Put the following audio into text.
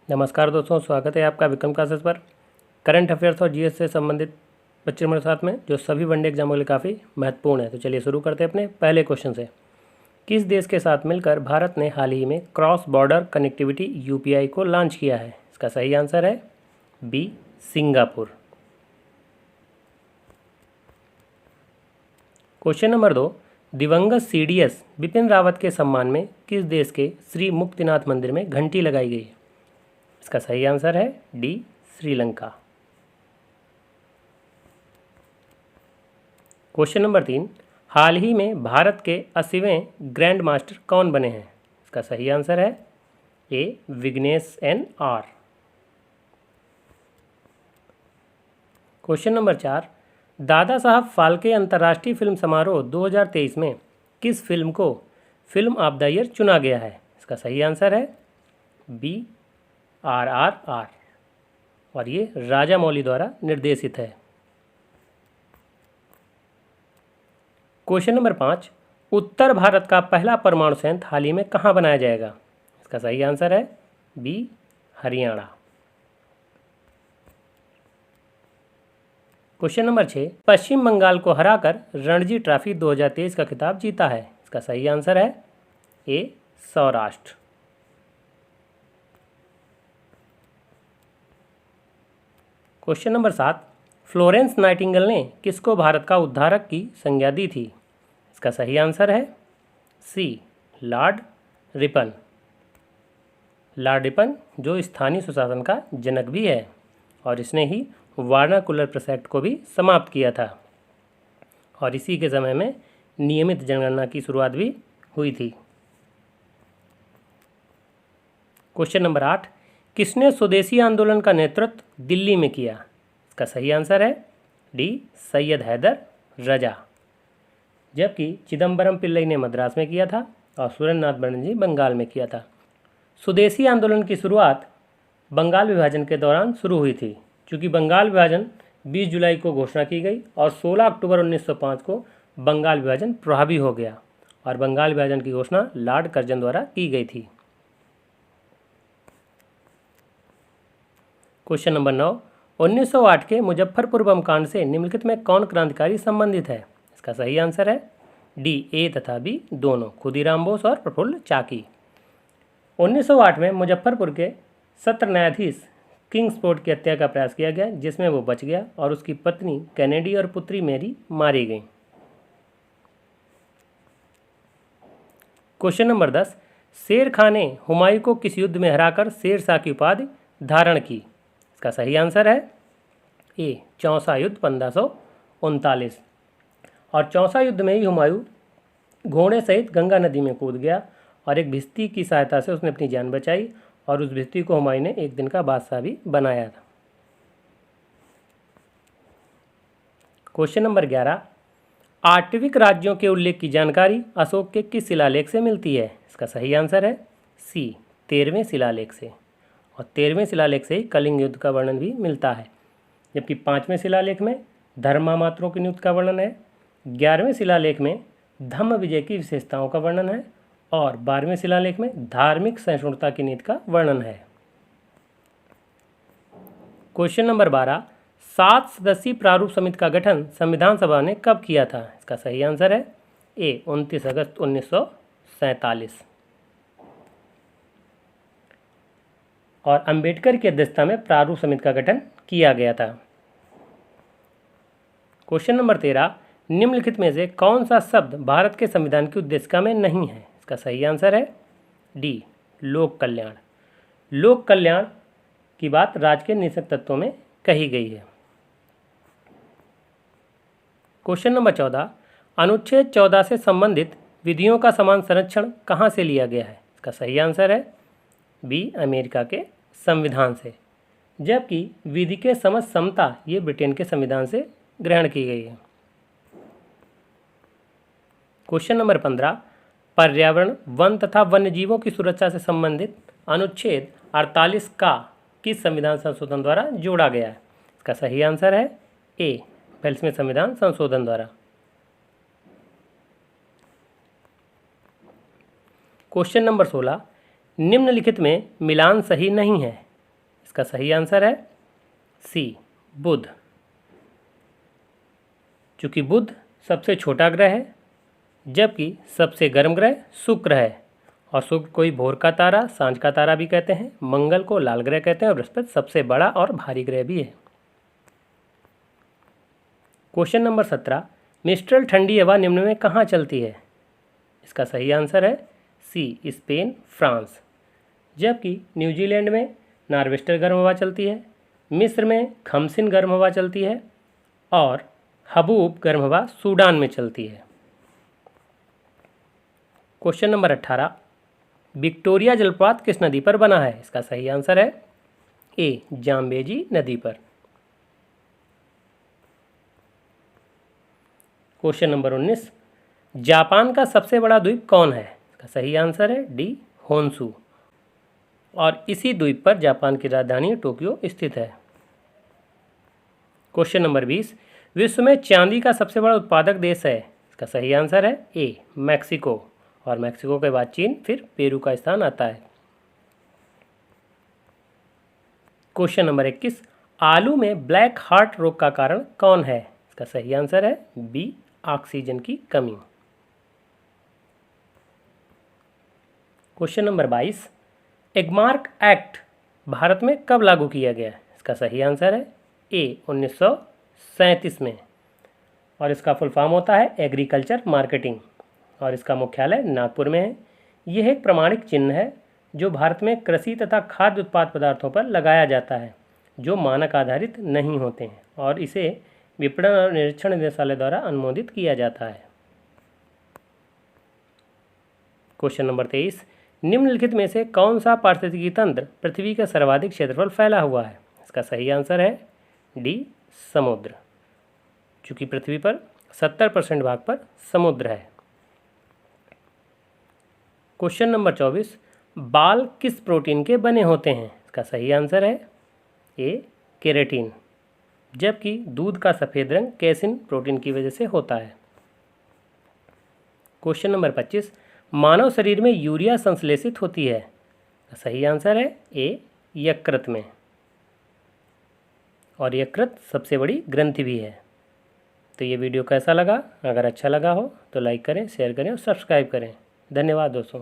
नमस्कार दोस्तों, स्वागत है आपका विक्रम क्लासेस पर। करंट अफेयर्स और जीएस से संबंधित बच्चे मेरे साथ में जो सभी वनडे एग्जाम के लिए काफ़ी महत्वपूर्ण है। तो चलिए शुरू करते हैं अपने पहले क्वेश्चन से। किस देश के साथ मिलकर भारत ने हाल ही में क्रॉस बॉर्डर कनेक्टिविटी यूपीआई को लॉन्च किया है? इसका सही आंसर है बी, सिंगापुर। क्वेश्चन नंबर 2, दिवंगत सीडीएस बिपिन रावत के सम्मान में किस देश के श्री मुक्तिनाथ मंदिर में घंटी लगाई गई है? इसका सही आंसर है डी, श्रीलंका। क्वेश्चन नंबर 3, हाल ही में भारत के 80वें ग्रैंड मास्टर कौन बने हैं? इसका सही आंसर है A, Vighnesh N R. Question number 4, Dada Saheb Phalke अंतर्राष्ट्रीय फिल्म समारोह 2023 में किस फिल्म को फिल्म ऑफ द ईयर चुना गया है? इसका सही आंसर है बी, RRR, और ये राजा मौली द्वारा निर्देशित है। क्वेश्चन नंबर 5, उत्तर भारत का पहला परमाणु संयंत्र हाल ही में कहाँ बनाया जाएगा? इसका सही आंसर है बी, हरियाणा। क्वेश्चन नंबर 6, पश्चिम बंगाल को हराकर रणजी ट्रॉफी 2023 का खिताब जीता है? इसका सही आंसर है A, Saurashtra. Question number 7, Florence Nightingale ने किसको भारत का उद्धारक की संज्ञा दी थी? इसका सही आंसर है सी, लॉर्ड रिपन। लॉर्ड रिपन जो स्थानीय सुशासन का जनक भी है और इसने ही वार्नाकुलर प्रेस एक्ट को भी समाप्त किया था और इसी के समय में नियमित जनगणना की शुरुआत भी हुई थी। क्वेश्चन नंबर 8, किसने स्वदेशी आंदोलन का नेतृत्व दिल्ली में किया? इसका सही आंसर है डी, सैयद हैदर रजा, जबकि चिदम्बरम पिल्लई ने मद्रास में किया था और सुरेंद्रनाथ बनर्जी बंगाल में किया था। स्वदेशी आंदोलन की शुरुआत बंगाल विभाजन के दौरान शुरू हुई थी, चूँकि बंगाल विभाजन 20 जुलाई को घोषणा की गई और 16 अक्टूबर 1905 को बंगाल विभाजन प्रभावी हो गया और बंगाल विभाजन की घोषणा लॉर्ड कर्जन द्वारा की गई थी। क्वेश्चन नंबर 9, 1908 के मुजफ्फरपुर बम कांड से निम्नलिखित में कौन क्रांतिकारी संबंधित है? इसका सही आंसर है डी, ए तथा बी दोनों, खुदीराम बोस और प्रफुल्ल चाकी। 1908 में मुजफ्फरपुर के सत्र न्यायाधीश किंग्सफोर्ड की हत्या का प्रयास किया गया, जिसमें वो बच गया और उसकी पत्नी कैनेडी और पुत्री मैरी मारी गई। क्वेश्चन नंबर 10, शेर खान ने हुमायूं को किस युद्ध में हराकर शेरशाह की उपाधि धारण की? इसका सही आंसर है ए, चौसा युद्ध 1539। और चौसा युद्ध में ही हुमायूं घोड़े सहित गंगा नदी में कूद गया और एक भिश्ती की सहायता से उसने अपनी जान बचाई और उस भिश्ती को हुमायूं ने एक दिन का बादशाह भी बनाया था। क्वेश्चन नंबर 11, आठविक राज्यों के उल्लेख की जानकारी अशोक के किस शिलालेख से मिलती है? इसका सही आंसर है सी, 13वें शिलालेख से, और 13वें शिलालेख से ही कलिंग युद्ध का वर्णन भी मिलता है, जबकि 5वें शिलालेख में धर्मामात्रों की नीति का वर्णन है, 11वें शिलालेख में धम्म विजय की विशेषताओं का वर्णन है और 12वें शिलालेख में धार्मिक सहिष्णुता की नीति का वर्णन है। क्वेश्चन नंबर 12, 7 सदस्यीय प्रारूप समिति का गठन संविधान सभा ने कब किया था? इसका सही आंसर है ए, 29 अगस्त 1947, और अंबेडकर की अध्यक्षता में प्रारूप समिति का गठन किया गया था। क्वेश्चन नंबर 13, निम्नलिखित में से कौन सा शब्द भारत के संविधान की उद्देशिका में नहीं है? इसका सही आंसर है डी, लोक कल्याण। लोक कल्याण की बात राज्य के निश्चित तत्वों में कही गई है। क्वेश्चन नंबर 14, अनुच्छेद 14 से संबंधित विधियों का समान संरक्षण कहाँ से लिया गया है? इसका सही आंसर है बी, अमेरिका के संविधान से, जबकि विधि के समझ समता ये ब्रिटेन के संविधान से ग्रहण की गई है। क्वेश्चन नंबर 15, पर्यावरण, वन तथा वन्यजीवों की सुरक्षा से संबंधित अनुच्छेद 48 का किस संविधान संशोधन द्वारा जोड़ा गया है? इसका सही आंसर है ए, 42वें संविधान संशोधन द्वारा। क्वेश्चन नंबर 16, निम्नलिखित में मिलान सही नहीं है, इसका सही आंसर है सी, बुध। चूँकि बुध सबसे छोटा ग्रह है, जबकि सबसे गर्म ग्रह शुक्र है, और शुक्र कोई भोर का तारा, सांझ का तारा भी कहते हैं। मंगल को लाल ग्रह कहते हैं, और बृहस्पति सबसे बड़ा और भारी ग्रह भी है। क्वेश्चन नंबर 17, मिस्ट्रल ठंडी हवा निम्न में कहाँ चलती है? इसका सही आंसर है सी, स्पेन, फ्रांस। जबकि न्यूजीलैंड में नार्वेस्टर गर्म हवा चलती है, मिस्र में खमसिन गर्म हवा चलती है, और हबूब गर्म हवा सूडान में चलती है। क्वेश्चन नंबर 18, विक्टोरिया जलप्रपात किस नदी पर बना है? इसका सही आंसर है ए, जाम्बेजी नदी पर। क्वेश्चन नंबर 19, जापान का सबसे बड़ा द्वीप कौन है? इसका सही आंसर है डी, होन्शु, और इसी द्वीप पर जापान की राजधानी टोक्यो स्थित है। क्वेश्चन नंबर 20, विश्व में चांदी का सबसे बड़ा उत्पादक देश है? इसका सही आंसर है ए, मैक्सिको, और मैक्सिको के बाद चीन, फिर पेरू का स्थान आता है। क्वेश्चन नंबर 21, आलू में ब्लैक हार्ट रोग का कारण कौन है? इसका सही आंसर है बी, ऑक्सीजन की कमी। Question number 22, Agmark act Bharat में कब लागू किया गया? इसका सही आंसर है ए, 1937 में, और इसका फुल फॉर्म होता है एग्रीकल्चर मार्केटिंग, और इसका मुख्यालय नागपुर में है। यह एक प्रमाणिक चिन्ह है जो भारत में कृषि तथा खाद्य उत्पाद पदार्थों पर लगाया जाता है जो मानक आधारित नहीं होते हैं, और इसे विपणन और निरीक्षण निदेशालय द्वारा अनुमोदित किया जाता है। क्वेश्चन नंबर 23, निम्नलिखित में से कौन सा पारिस्थितिकी तंत्र पृथ्वी का सर्वाधिक क्षेत्रफल फैला हुआ है? इसका सही आंसर है डी, समुद्र, चूँकि पृथ्वी पर 70% भाग पर समुद्र है। क्वेश्चन नंबर 24, बाल किस प्रोटीन के बने होते हैं? इसका सही आंसर है ए, केराटिन, जबकि दूध का सफ़ेद रंग कैसिन प्रोटीन की वजह से होता है। क्वेश्चन नंबर 25, मानव शरीर में यूरिया संश्लेषित होती है? सही आंसर है ए, यकृत में, और यकृत सबसे बड़ी ग्रंथि भी है। तो ये वीडियो कैसा लगा? अगर अच्छा लगा हो तो लाइक करें, शेयर करें और सब्सक्राइब करें। धन्यवाद दोस्तों।